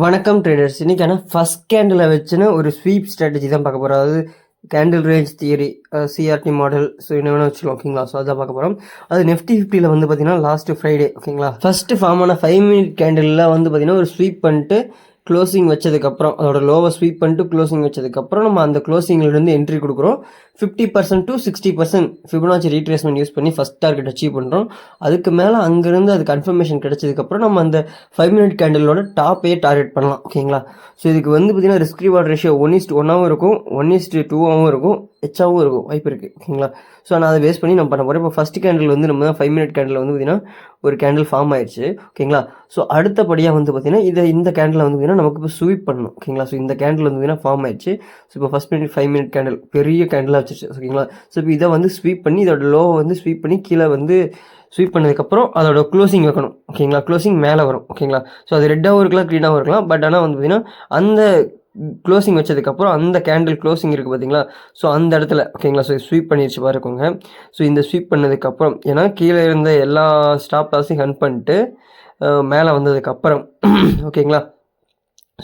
வணக்கம் ட்ரேடர்ஸ். இன்னைக்கான first candle வச்சுன்னு ஒரு ஸ்வீப் ஸ்ட்ராட்டஜி தான் பார்க்க போகிறோம். அதாவது candle range theory, CRT model, so என்ன வேணால் வச்சுக்கலாம். ஓகேங்களா? ஸோ அதான் பார்க்க போகிறோம். அது நிஃப்டி 50 வந்து பார்த்தீங்கன்னா லாஸ்ட் ஃப்ரைடே, ஓகேங்களா, ஃபர்ஸ்ட் ஃபார்ம் ஆன 5 மினிட் கேண்டிலில் வந்து பார்த்தீங்கன்னா ஒரு ஸ்வீப் பண்ணிட்டு க்ளோசிங் வச்சதுக்கப்புறம், அதோட லோவை ஸ்வீப் பண்ணிட்டு க்ளோசிங் வச்சதுக்கப்புறம் நம்ம அந்த க்ளோசிங்லேருந்து என்ட்ரி கொடுக்குறோம். 50% to 60% ஃபிபனாச்சி ரீட்ரேஸ்மெண்ட் யூஸ் பண்ணி ஃபஸ்ட் டார்கெட் அச்சீவ் பண்ணுறோம். அதுக்கு மேலே அங்கேருந்து அது கன்ஃபர்மேஷன் கிடைச்சதுக்கப்புறம் நம்ம அந்த 5 மினிட் கேண்டிலோட டாப்பே டார்கெட் பண்ணலாம். ஓகேங்களா? ஸோ இதுக்கு வந்து பார்த்தீங்கன்னா ரிஸ்க் ரிவார்ட் ரேஷியோ 1:1 இருக்கும், 1:2 இருக்கும், ஹெச்சாவும் இருக்கும், வாய்ப்பு இருக்குது. ஓகேங்களா? ஸோ நான் அதை பேஸ் பண்ணி நம்ம பண்ண போகிறேன். இப்போ ஃபஸ்ட் கேண்டில் வந்து நம்ம 5 மினிட் கேண்டில் வந்து பார்த்தீங்கன்னா ஒரு கேண்டில் ஃபார்ம் ஆயிடுச்சு. ஓகேங்களா? ஸோ அடுத்தபடியாக வந்து பார்த்தீங்கன்னா இந்த கேண்டில் வந்து பார்த்தீங்கன்னா நமக்கு இப்போ ஸ்வீப் பண்ணணும். ஓகேங்களா? ஸோ இந்த கேண்டில் வந்து பார்த்தீங்கன்னா ஃபார்ம் ஆயிடுச்சு. ஸோ இப்போ ஃபஸ்ட் மினிட் 5 மினிட் கேண்டில் பெரிய கேண்டிலாக வச்சிருச்சு. ஓகேங்களா? ஸோ இப்போ இதை வந்து ஸ்வீப் பண்ணி இதோட லோவை வந்து ஸ்வீப் பண்ணி கீழே வந்து ஸ்வீப் பண்ணதுக்கப்புறம் அதோட க்ளோசிங் வைக்கணும். ஓகேங்களா? க்ளோசிங் மேலே வரும். ஓகேங்களா? ஸோ அது ரெட்டாகவும் இருக்கலாம், க்ரீனாகவும் இருக்கலாம். பட் ஆனால் வந்து பார்த்தீங்கன்னா அந்த க்ளோசிங் வச்சதுக்கப்புறம் அந்த கேண்டில் க்ளோசிங் இருக்குது பார்த்தீங்களா? ஸோ அந்த இடத்துல, ஓகேங்களா, ஸோ ஸ்வீப் பண்ணிடுச்சு பாருக்கோங்க. ஸோ இந்த ஸ்வீப் பண்ணதுக்கப்புறம் ஏன்னா கீழே இருந்த எல்லா ஸ்டாப் லாஸையும் ஹன் பண்ணிட்டு மேலே வந்ததுக்கப்புறம் ஓகேங்களா,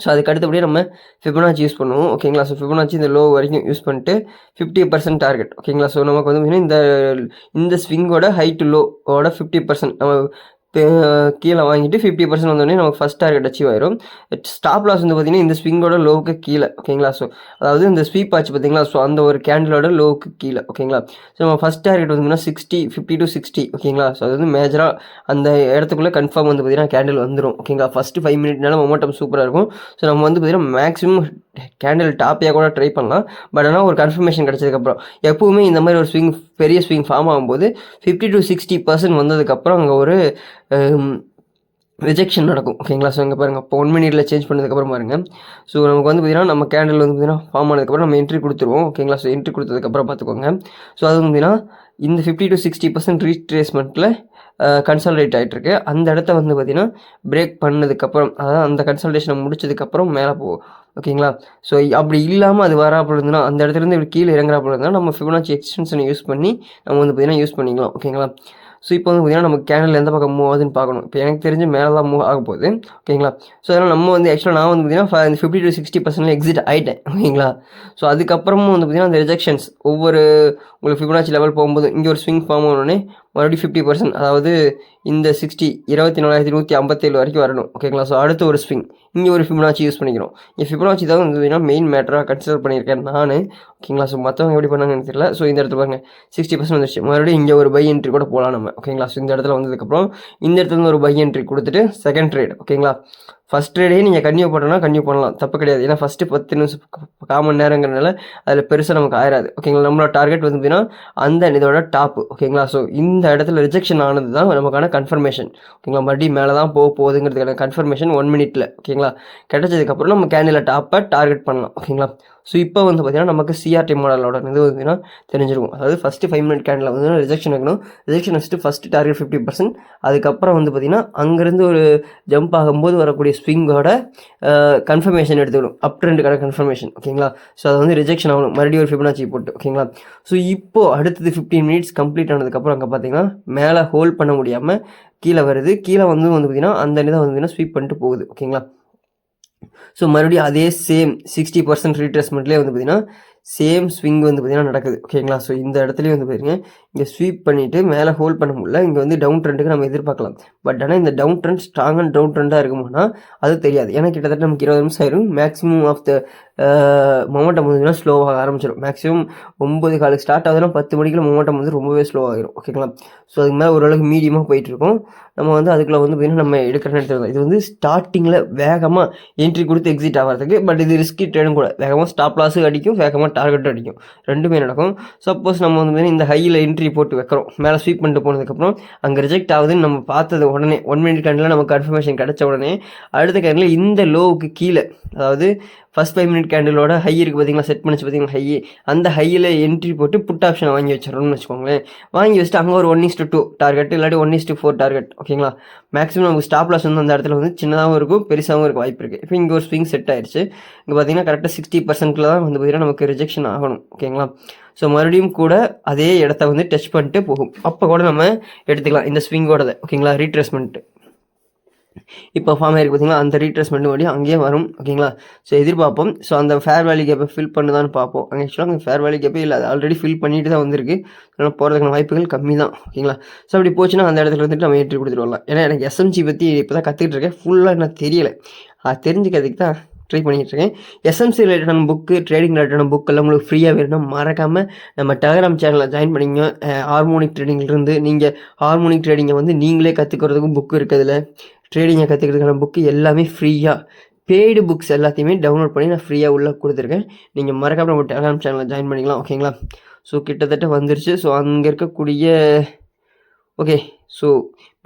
ஸோ அதுக்கு அடுத்தபடியே நம்ம ஃபிபனாச்சி யூஸ் பண்ணுவோம். ஓகேங்களா? ஸோ ஃபிபனாச்சி இந்த லோ வரைக்கும் யூஸ் பண்ணிட்டு 50% டார்கெட். ஓகேங்களா? ஸோ நமக்கு வந்து பார்த்தீங்கன்னா இந்த ஸ்விங்கோட ஹை டு லோவோட 50% நம்ம கீழே வாங்கிட்டு 50% வந்தோடனே நமக்கு ஃபஸ்ட் டார்கெட் அச்சீவ் ஆயிரும். ஸ்டாப் லாஸ் வந்து பார்த்தீங்கன்னா இந்த ஸ்விங்கோட லோவுக்கு கீழே. ஓகேங்களா? ஸோ அதாவது இந்த ஸ்வீப் ஆச்சு பார்த்தீங்களா? ஸோ அந்த ஒரு கேண்டிலோட லோவுக்கு கீழே. ஓகேங்களா? ஸோ நம்ம ஃபஸ்ட் டார்கெட் வந்து 50 to 60. ஓகேங்களா? ஸோ அது வந்து மேஜராக அந்த இடத்துக்குள்ளே கன்ஃபார்ம் வந்து பார்த்தீங்கன்னா கேண்டில் வந்துடும். ஓகேங்களா? ஃபஸ்ட்டு 5 மினிட்னால மொமெண்டம் சூப்பராக இருக்கும். ஸோ நம்ம வந்து பார்த்தீங்கன்னா மேக்ஸிமம் கேண்டில் டாப்பியாக கூட ட்ரை பண்ணலாம். பட் ஆனால் ஒரு கன்ஃபர்மேஷன் கிடச்சதுக்கப்புறம் எப்போவுமே இந்த மாதிரி ஒரு பெரிய ஸ்விங் ஃபார்ம் ஆகும்போது 50 to 60% வந்ததுக்கப்புறம் அங்கே ஒரு ரிஜெக்ஷன் நடக்கும். ஓகேங்களா? ஸோ இங்கே பாருங்கள், இப்போ 1 மினிட்ல சேஞ்ச் பண்ணதுக்கப்புறம் பாருங்கள். ஸோ நமக்கு வந்து பார்த்தீங்கன்னா நம்ம கேண்டில் வந்து பார்த்தீங்கன்னா ஃபார்ம் ஆனதுக்கப்புறம் நம்ம என்ட்ரி கொடுத்துருவோம். ஓகேங்களா? ஸோ என்ட்ரி கொடுத்ததுக்கப்புறம் பார்த்துக்கோங்க. ஸோ அது வந்து பார்த்தீங்கன்னா இந்த 50 to 60% ரீட்ரேஸ்மெண்ட்டில் கன்சால்டேட் ஆகிட்டுருக்கு. அந்த இடத்த வந்து பார்த்தீங்கன்னா பிரேக் பண்ணதுக்கப்புறம், அதாவது அந்த கன்சல்டேஷனை முடிச்சதுக்கப்புறம் மேலே போகும். ஓகேங்களா? ஸோ அப்படி இல்லாமல் அது வராப்பில் இருந்ததுன்னா அந்த இடத்துலேருந்து இப்படி கீழே இறங்குறாப்பில் இருந்தால் நம்ம ஃபிபனாச்சி எக்ஸ்டென்ஷனை யூஸ் பண்ணி நம்ம வந்து பார்த்தீங்கன்னா யூஸ் பண்ணிக்கலாம். ஓகேங்களா? ஸோ இப்போ வந்து பார்த்தீங்கன்னா நமக்கு கேண்டில் எந்த பக்கம் மூவ் ஆகுதுன்னு பார்க்கணும். இப்போ எனக்கு தெரிஞ்சு மேலே தான் மூவ் ஆக போகுது. ஓகேங்களா? ஸோ அதனால் நம்ம வந்து ஆக்சுவலாக நான் வந்து பார்த்தீங்கன்னா 50 to 60% எக்ஸிட் ஆகிட்டேன். ஓகேங்களா? ஸோ அதுக்கப்புறமும் வந்து பார்த்தீங்கன்னா அந்த ரிஜெக்ஷன்ஸ் ஒவ்வொரு உங்களுக்கு ஃபிபனாச்சி லெவல் போகும்போது இங்கே ஒரு ஸ்விங் ஃபார்ம் ஆனோடனே மறுபடியும் 50%, அதாவது இந்த 24,157 வரைக்கும் வரணும். ஓகேங்களா? ஸோ அடுத்து ஒரு ஸ்விங் இங்கே ஒரு ஃபிபனாச்சி யூஸ் பண்ணிக்கிறோம். இந்த ஃபிபனாச்சி தான் வந்து பார்த்தீங்கன்னா மெயின் மேட்டராக கன்சிடர் பண்ணியிருக்கேன் நான். ஓகேங்களா? ஸோ மற்றவங்க எப்படி பண்ணாங்கன்னு தெரியல. ஸோ இந்த இடத்துல பாருங்கள் 60% வந்துருச்சு. மறுபடியும் இங்கே ஒரு பை என்ட்ரி கூட போகலாம் நம்ம. ஓகேங்களா? ஸோ இந்த இடத்துல வந்ததுக்கப்புறம் இந்த இடத்துல ஒரு பை என்ட்ரி கொடுத்துட்டு செகண்ட் ட்ரேட். ஓகேங்களா? ஃபஸ்ட் ட்ரேடே நீங்கள் கன்டினியூ பண்ணணும்னா கன்டினியூ பண்ணலாம், தப்பு கிடையாது. ஏன்னா ஃபஸ்ட்டு 10 நிமிஷம் காமன் நேரங்கிறனால அதில் பெருசாக நமக்கு ஆயிராது. ஓகேங்களா? நம்மளோட டார்கெட் வந்து பார்த்தீங்கன்னா அந்த இதோட டாப்பு. ஓகேங்களா? ஸோ இந்த இடத்துல ரிஜெக்ஷன் ஆனது தான் நமக்கான கன்ஃபர்மேஷன். ஓகேங்களா? மறுபடியும் மேலே தான் போகுதுங்கிறதுக்கான கன்ஃபர்மேஷன் 1 மினிட்ல. ஓகேங்களா? கிடைச்சதுக்கப்புறம் நம்ம கேண்டில் டாப்பை டார்கெட் பண்ணலாம். ஓகேங்களா? ஸோ இப்போ வந்து பார்த்தீங்கன்னா நமக்கு சிஆர்டி மாடலோட இது வந்து தெரிஞ்சிருக்கும். அதாவது ஃபஸ்ட்டு 5 மினிட் கேண்டில் வந்து ரிஜெக்ஷன் வைக்கணும். ரிஜெக்ஷன் வச்சுட்டு ஃபஸ்ட்டு டார்கெட் 50%. அதுக்கப்புறம் வந்து பார்த்தீங்கன்னா அங்கேருந்து ஒரு ஜம்ப் ஆகும்போது வரக்கூடிய ஸ்விங்கோட கன்ஃபர்மேஷன் எடுத்துக்கணும். அப் ட்ரெண்டுக்கான கன்ஃபர்மேஷன். ஓகேங்களா? ஸோ அதை வந்து ரிஜெக்ஷன் ஆகணும், மறுபடியும் ஒரு ஃபிபனாச்சி போட்டு. ஓகேங்களா? ஸோ இப்போது அடுத்தது 15 மினிட்ஸ் கம்ப்ளீட் ஆனதுக்கப்புறம் அங்கே பார்த்தீங்கன்னா மேலே ஹோல்ட் பண்ண முடியாமல் கீழே வருது. கீழே வந்து பார்த்தீங்கன்னா அந்த இதை வந்து பார்த்தீங்கன்னா ஸ்வீப் பண்ணிட்டு போகுது. ஓகேங்களா? ஸோ மறுபடியும் அதே சேம் 60% ரீட்ரேஸ்மெண்ட்லேயே வந்து பார்த்தீங்கன்னா சேம் ஸ்விங் வந்து பார்த்தீங்கன்னா நடக்குது. ஓகேங்களா? ஸோ இந்த இடத்துலையும் வந்து பார்த்தீங்கன்னா இங்கே ஸ்வீப் பண்ணிவிட்டு மேலே ஹோல்ட் பண்ண முடியல. இங்கே வந்து டவுன் ட்ரெண்டுக்கு நம்ம எதிர்பார்க்கலாம். பட் ஆனால் இந்த டவுன் ட்ரெண்ட் ஸ்ட்ராங்கான டவுன் ட்ரெண்டாக இருக்குமானா அது தெரியாது. ஏன்னா கிட்டத்தட்ட நமக்கு 20 நிமிஷம் ஆயிரும். மேக்ஸிமம் ஆஃப் த மொமெண்டம் வந்து ஸ்லோவாக ஆரம்பிச்சிடும். மேக்ஸிமம் 9:15 ஸ்டார்ட் ஆகுதுன்னா 10 மணிக்குள்ள மொமெண்டம் வந்து ரொம்பவே ஸ்லோ ஆகிரும். ஓகேங்களா? ஸோ அதுக்கு மேலே ஓரளவுக்கு மீடியமாக போயிட்டுருக்கோம். நம்ம வந்து அதுக்குள்ளே வந்து பார்த்தீங்கன்னா நம்ம எடுக்கிற எடுத்துக்கலாம். இது வந்து ஸ்டார்டிங்கில் வேகமாக என்ட்ரி கொடுத்து எக்ஸிட் ஆகிறதுக்கு. பட் இது ரிஸ்கி ட்ரேடும் கூட. வேகமாக ஸ்டாப் லாஸும் அடிக்கும், வேகமாக டார்கெட்டும் அடிக்கும், ரெண்டுமே நடக்கும். சப்போஸ் நம்ம வந்து இந்த ஹையில் என்ட்ரி போட்டு வைக்கிறோம், மேலே ஸ்வீப் பண்ணிட்டு போனதுக்கப்புறம் அங்கே ரிஜெக்ட் ஆகுதுன்னு நம்ம பார்த்தது உடனே 1 மினிட் கேண்டில் நமக்கு கன்ஃபர்மேஷன் கிடைச்ச உடனே அடுத்த கேண்டில் இந்த லோவுக்கு கீழே, அதாவது ஃபஸ்ட் 5 மினிட் கேண்டிலோட ஹை இருக்குது பார்த்தீங்களா, செட் பண்ணிச்சு பார்த்தீங்களா ஹை, அந்த ஹையில் என்ட்ரி போட்டு புட் ஆப்ஷனை வாங்கி வச்சிடணும்னு வச்சுக்கோங்களேன். வாங்கி வச்சுட்டு அங்கே ஒரு 1:2 டார்கெட் இல்லாட்டி 1:4 டார்கெட். ஓகேங்களா? மேக்ஸிமம் நமக்கு ஸ்டாப் லாஸ் வந்து அந்த இடத்துல வந்து சின்னதாகவும் இருக்கும், பெருசாகவும் இருக்க வாய்ப்பு இருக்குது. இப்போ இங்கே ஒரு ஸ்விங் செட் ஆயிடுச்சு. இங்கே பார்த்தீங்கன்னா கரெக்டாக 60%ல தான் வந்து பார்த்தீங்கன்னா நமக்கு ரிஜெக்ஷன் ஆகணும். ஓகேங்களா? ஸோ மறுபடியும் கூட அதே இடத்த வந்து டச் பண்ணிட்டு போகும். அப்போ கூட நம்ம எடுத்துக்கலாம் இந்த ஸ்விங்கோடதை. ஓகேங்களா? ரீட்ரேஸ்மெண்ட்டு இப்போ ஃபார்ம் ஆகிருக்கு பார்த்தீங்களா, அந்த ரீட்ரேஸ்மெண்ட் வழி அங்கேயே வரும். ஓகேங்களா, ஸோ எதிர்பார்ப்போம். ஸோ அந்த ஃபேர் வேல்யூ கேப்பை ஃபில் பண்ணுதான்னு பார்ப்போம். அங்கே ஆக்சுவலாக அங்கே ஃபேர் வேல்யூ கேப்பே இல்லை, அது ஆல்ரெடி ஃபில் பண்ணிட்டு தான் வந்திருக்கு. அதனால் போகிறதுக்கான வாய்ப்புகள் கம்மி தான். ஓகேங்களா, ஸோ அப்படி போச்சுன்னா அந்த இடத்துல வந்துட்டு நம்ம என்ட்ரி கொடுத்துட்டு வரலாம். ஏன்னா எனக்கு எஸ்எம்சி பற்றி இப்போ தான் கற்றுக்கிட்டு இருக்கேன், ஃபுல்லாக எனக்கு தெரியலை. அது தெரிஞ்சுக்கிறதுக்கு தான் ட்ரை பண்ணிகிட்டு இருக்கேன். எஸ்எம்சி ரிலேட்டடான புக்கு, ட்ரேடிங் ரிலேட்டடான புக் எல்லாம் உங்களுக்கு ஃப்ரீயாக வேணும் மறக்காமல் நம்ம டெலகிராம் சேனலில் ஜாயின் பண்ணிங்க. ஹார்மோனிக் ட்ரேடிங்லேருந்து நீங்கள் ஹார்மோனிக் ட்ரேடிங்கை வந்து நீங்களே கற்றுக்கிறதுக்கும் புக்கு இருக்குதுல, ட்ரேடிங்கை கற்றுக்கிறதுக்கான புக்கு எல்லாமே ஃப்ரீயாக, பெய்டு புக்ஸ் எல்லாத்தையுமே டவுன்லோட் பண்ணி நான் ஃப்ரீயாக உள்ளே கொடுத்துருக்கேன். நீங்கள் மறக்காமல் நம்ம டெலகிராம் சேனலில் ஜாயின் பண்ணிக்கலாம். ஓகேங்களா, ஸோ கிட்டத்தட்ட வந்துருச்சு. ஸோ அங்கே இருக்கக்கூடிய ஓகே, ஸோ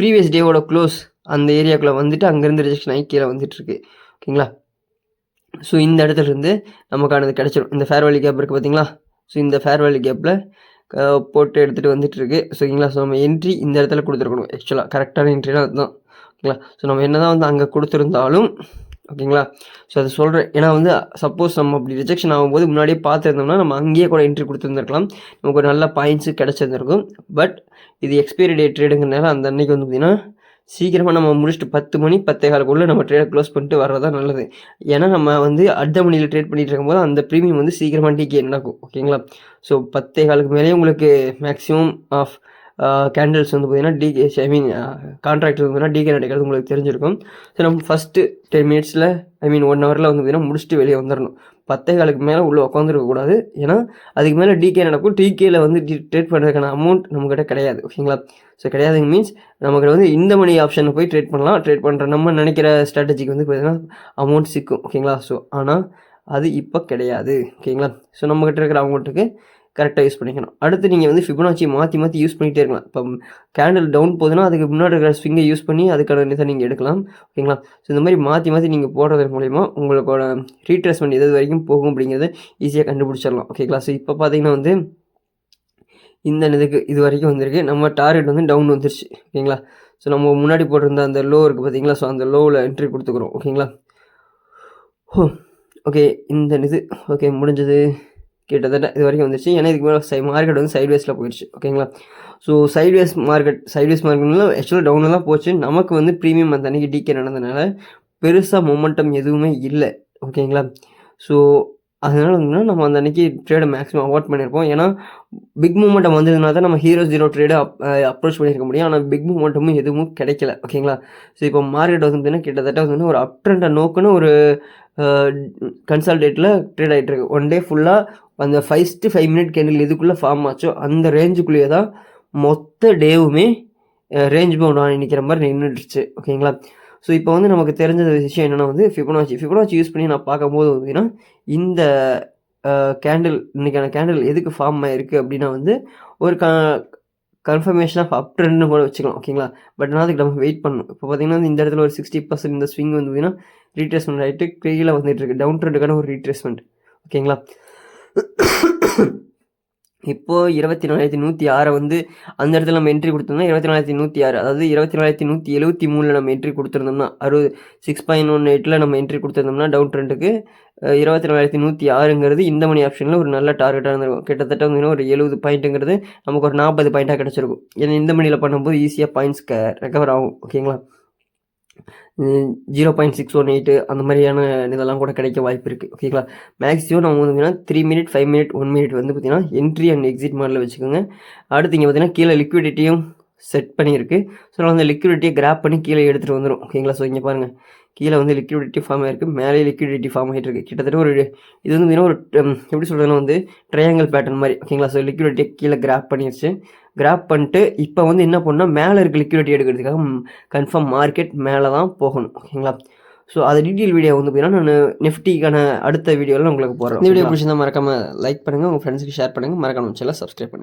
ப்ரீவியஸ் டேவோட க்ளோஸ் அந்த ஏரியாக்குள்ளே வந்துட்டு அங்கேருந்து ரிஜெக்ஷன் ஆகி கீழே வந்துட்டுருக்கு. ஓகேங்களா, ஸோ இந்த இடத்துலேருந்து நமக்கானது கிடச்சிடும். இந்த ஃபேர் வேல்யூ கேப் இருக்குது பார்த்தீங்களா, ஸோ இந்த ஃபேர் வேல்யூ கேப்பில் போட்டு எடுத்துகிட்டு வந்துட்டுருக்கு. ஸோ ஓகேங்களா, ஸோ நம்ம என்ட்ரி இந்த இடத்துல கொடுத்துருக்கணும். ஆக்சுவலாக கரெக்டான என்ட்ரிலாம் அதுதான். ஓகேங்களா, ஸோ நம்ம என்ன தான் வந்து அங்கே கொடுத்துருந்தாலும் ஓகேங்களா, ஸோ அதை சொல்கிறேன். ஏன்னா வந்து சப்போஸ் நம்ம அப்படி ரிஜெக்ஷன் ஆகும்போது முன்னாடியே பார்த்துருந்தோம்னா நம்ம அங்கேயே கூட என்ட்ரி கொடுத்துருந்துருக்கலாம், நமக்கு ஒரு நல்ல பாயிண்ட்ஸு கிடச்சிருந்துருக்கும். பட் இது எக்ஸ்பைரி டேட் ட்ரேடுங்கிறனால அந்த அன்றைக்கி வந்து பார்த்திங்கன்னா சீக்கிரமாக நம்ம முடிச்சுட்டு 10 மணி 10:15 நம்ம ட்ரேடை க்ளோஸ் பண்ணிட்டு வர்றது தான் நல்லது. ஏன்னா நம்ம வந்து அடுத்த மணியில் ட்ரேட் பண்ணிட்டு இருக்கும்போது அந்த ப்ரீமியம் வந்து சீக்கிரமாக டிகே நடக்கும். ஓகேங்களா, ஸோ 10:15 மேலேயே உங்களுக்கு மேக்ஸிமம் ஆஃப் கேண்டில்ஸ் வந்து பார்த்திங்கன்னா டிகே, ஐ மீன் கான்ட்ராக்ட் வந்து பார்த்திங்கன்னா டிகே நடக்கிறது உங்களுக்கு தெரிஞ்சிருக்கும். ஸோ நம்ம ஃபஸ்ட்டு 10 மினிட்ஸில் ஐ மீன் 1 ஹவரில் வந்து பார்த்திங்கன்னா முடிச்சுட்டு வெளியே வந்துடணும். 10:15 மேலே உள்ளே உட்காந்துருக்கக்கூடாது. ஏன்னா அதுக்கு மேலே டிகே நடக்கும். டிகேயில் வந்து ட்ரேட் பண்ணுறதுக்கான அமௌண்ட் நம்மக்கிட்ட கிடையாது. ஓகேங்களா, ஸோ கிடையாதுங்க மீன்ஸ் நமக்கு வந்து இந்த மணி ஆப்ஷனில் போய் ட்ரேட் பண்ணலாம். ட்ரேட் பண்ணுற நம்ம நினைக்கிற ஸ்ட்ராட்டஜிக்கு வந்து பார்த்திங்கன்னா அமௌண்ட் சிக்கும். ஓகேங்களா, ஸோ ஆனால் அது இப்போ கிடையாது. ஓகேங்களா, ஸோ நம்மக்கிட்ட இருக்கிற அமௌண்ட்டுக்கு கரெக்டாக யூஸ் பண்ணிக்கணும். அடுத்து நீங்கள் வந்து ஃபிபனாச்சி மாற்றி யூஸ் பண்ணிகிட்டே இருக்கலாம். இப்போ கேண்டில் டவுன் போகுதுன்னா அதுக்கு முன்னாடி இருக்கிற ஸ்விங்கை யூஸ் பண்ணி அதுக்கான இதை நீங்கள் எடுக்கலாம். ஓகேங்களா, ஸோ இந்த மாதிரி மாற்றி நீங்கள் போடுறது மூலிமா உங்களோட ரீட்ரேஸ்மெண்ட் எது வரைக்கும் போகும் அப்படிங்கிறத ஈஸியாக கண்டுபிடிச்சிடலாம். ஓகேங்களா, ஸோ இப்போ பார்த்தீங்கன்னா வந்து இந்த இதுக்கு இது வரைக்கும் வந்திருக்கு. நம்ம டார்கெட் வந்து டவுன் வந்துருச்சு. ஓகேங்களா, ஸோ நம்ம முன்னாடி போட்டிருந்த அந்த லோ இருக்குது பார்த்தீங்களா, ஸோ அந்த லோவில் என்ட்ரி கொடுத்துக்குறோம். ஓகேங்களா, ஓகே இந்த இது ஓகே முடிஞ்சது. கிட்டத்தட்ட இது வரைக்கும் வந்துச்சு. ஏன்னா இதுக்கு மேலே மார்க்கெட் வந்து சைட்வேஸில் போயிடுச்சு. ஓகேங்களா, ஸோ சைட்வேஸ் மார்க்கெட்ல ஆக்சுவலாக டவுனில் தான் போச்சு. நமக்கு வந்து ப்ரீமியம் அந்த அன்றைக்கி டிகே நடந்ததுனால பெருசாக மொமெண்டம் எதுவுமே இல்லை. ஓகேங்களா, ஸோ அதனால் வந்து நம்ம அந்த அன்றைக்கி ட்ரேடை மேக்ஸிமம் அவாய்ட் பண்ணியிருப்போம். ஏன்னா பிக் மூமெண்டம் வந்ததுனால தான் நம்ம ஹீரோ ஜீரோ ட்ரேடை அப்ரோச் பண்ணியிருக்க முடியும். ஆனால் பிக் மூமெண்டமும் எதுவும் கிடைக்கல. ஓகேங்களா, ஸோ இப்போ மார்க்கெட் வந்து பார்த்திங்கன்னா கிட்டத்தட்ட வந்து ஒரு அப் ட்ரெண்டை நோக்குன்னு ஒரு கன்சால்டேட்டில் ட்ரேட் ஆகிட்டு இருக்கு. ஒன் டே ஃபுல்லாக அந்த 5 மினிட் கேண்டில் எதுக்குள்ளே ஃபார்ம் ஆச்சோ அந்த ரேஞ்சுக்குள்ளேயே தான் மொத்த டேவுமே ரேஞ்ச் பவுண்ட் ஆகி நிற்கிற மாதிரி நின்றுடுச்சு. ஓகேங்களா, ஸோ இப்போ வந்து நமக்கு தெரிஞ்ச விஷயம் என்னென்னா வந்து ஃபிபனாச்சி யூஸ் பண்ணி நான் பார்க்கும்போது பார்த்தீங்கன்னா இந்த கேண்டில் இன்றைக்கான கேண்டில் எதுக்கு ஃபார்ம் ஆகிருக்கு அப்படின்னா வந்து ஒரு கன்ஃபர்மேஷன் ஆஃப் அப் ட்ரெண்ட்னு கூட வச்சுக்கலாம். ஓகேங்களா, பட் ஆனால் அதுக்கு நம்ம வெயிட் பண்ணணும். இப்போ பார்த்தீங்கன்னா இந்த இடத்துல ஒரு 60% இந்த ஸ்விங் வந்து பார்த்தீங்கன்னா ரீட்ரேஸ்மெண்ட் ஆகிட்டு கீழே வந்துட்டு இருக்கு, டவுன் ட்ரெண்டுக்கான ஒரு ரீட்ரேஸ்மெண்ட். ஓகேங்களா, இப்போது 24,106 வந்து அந்த இடத்துல நம்ம என்ட்ரி கொடுத்தோம்னா 24,106, அதாவது 24,173 நம்ம என்ட்ரி கொடுத்துருந்தோம்னா 6.18 நம்ம என்ட்ரி கொடுத்துருந்தோம்னா டவுன் ட்ரெண்டுக்கு 24,106ங்கிறது இந்த மணி ஆப்ஷனில் ஒரு நல்ல டார்கெட்டாக இருந்திருக்கும். கிட்டத்தட்ட வந்து ஒரு 70 பாயிண்ட்டுங்கிறது நமக்கு ஒரு 40 பாயிண்ட்டாக கிடச்சிருக்கும். ஏன்னா இந்த மணியில் பண்ணும்போது ஈஸியாக பாயிண்ட்ஸ் ரெக்கவர் ஆகும். ஓகேங்களா, 0.618 அந்த மாதிரியான இதெல்லாம் கூட கிடைக்க வாய்ப்பு இருக்குது. ஓகேங்களா, மேக்ஸிமம் நம்ம வந்து 3 மினிட் 5 மினிட் 1 மினிட் வந்து பார்த்திங்கன்னா என்ட்ரி அண்ட் எக்ஸிட் மாடலில் வச்சுக்கோங்க. அடுத்து இங்கே பார்த்திங்கன்னா கீழே லிக்விடிட்டியும் செட் பண்ணியிருக்கு. ஸோ அந்த லிக்விடிட்டியை கிராப் பண்ணி கீழே எடுத்துகிட்டு வந்துடும். ஓகேங்களா, ஸோ இங்கே பாருங்கள் கீழே வந்து லிக்விடிட்டி ஃபார்ம் ஆகிருக்கு, மேலே லிக்விடிட்டி ஃபார்ம் ஆகிட்டு இருக்குது. கிட்டத்தட்ட ஒரு இது வந்து பார்த்திங்கன்னா ஒரு எப்படி சொல்கிறதுனா வந்து ட்ரையாங்கிள் பேட்டர்ன் மாதிரி. ஓகேங்களா, ஸோ லிக்விடிட்டியை கீழே கிராப் பண்ணிடுச்சு. கிராப் பண்ணிட்டு இப்போ வந்து என்ன பண்ணால் மேலே இருக்க லிக்விடிட்டி எடுக்கிறதுக்காக கன்ஃபார்ம் மார்க்கெட் மேலே தான் போகணும். ஓகேங்களா, ஸோ அது டீட்டெயில் வீடியோ வந்து பார்த்தீங்கன்னா நான் நிஃப்டிக்கான அடுத்த வீடியோவில் உங்களுக்கு போடுறேன். இந்த வீடியோ பிடிச்சிருந்தா மறக்காமல் லைக் பண்ணுங்கள், உங்கள் ஃப்ரெண்ட்ஸுக்கு ஷேர் பண்ணுங்கள், மறக்காமல் சேனலை சப்ஸ்கிரைப் பண்ணுங்கள்.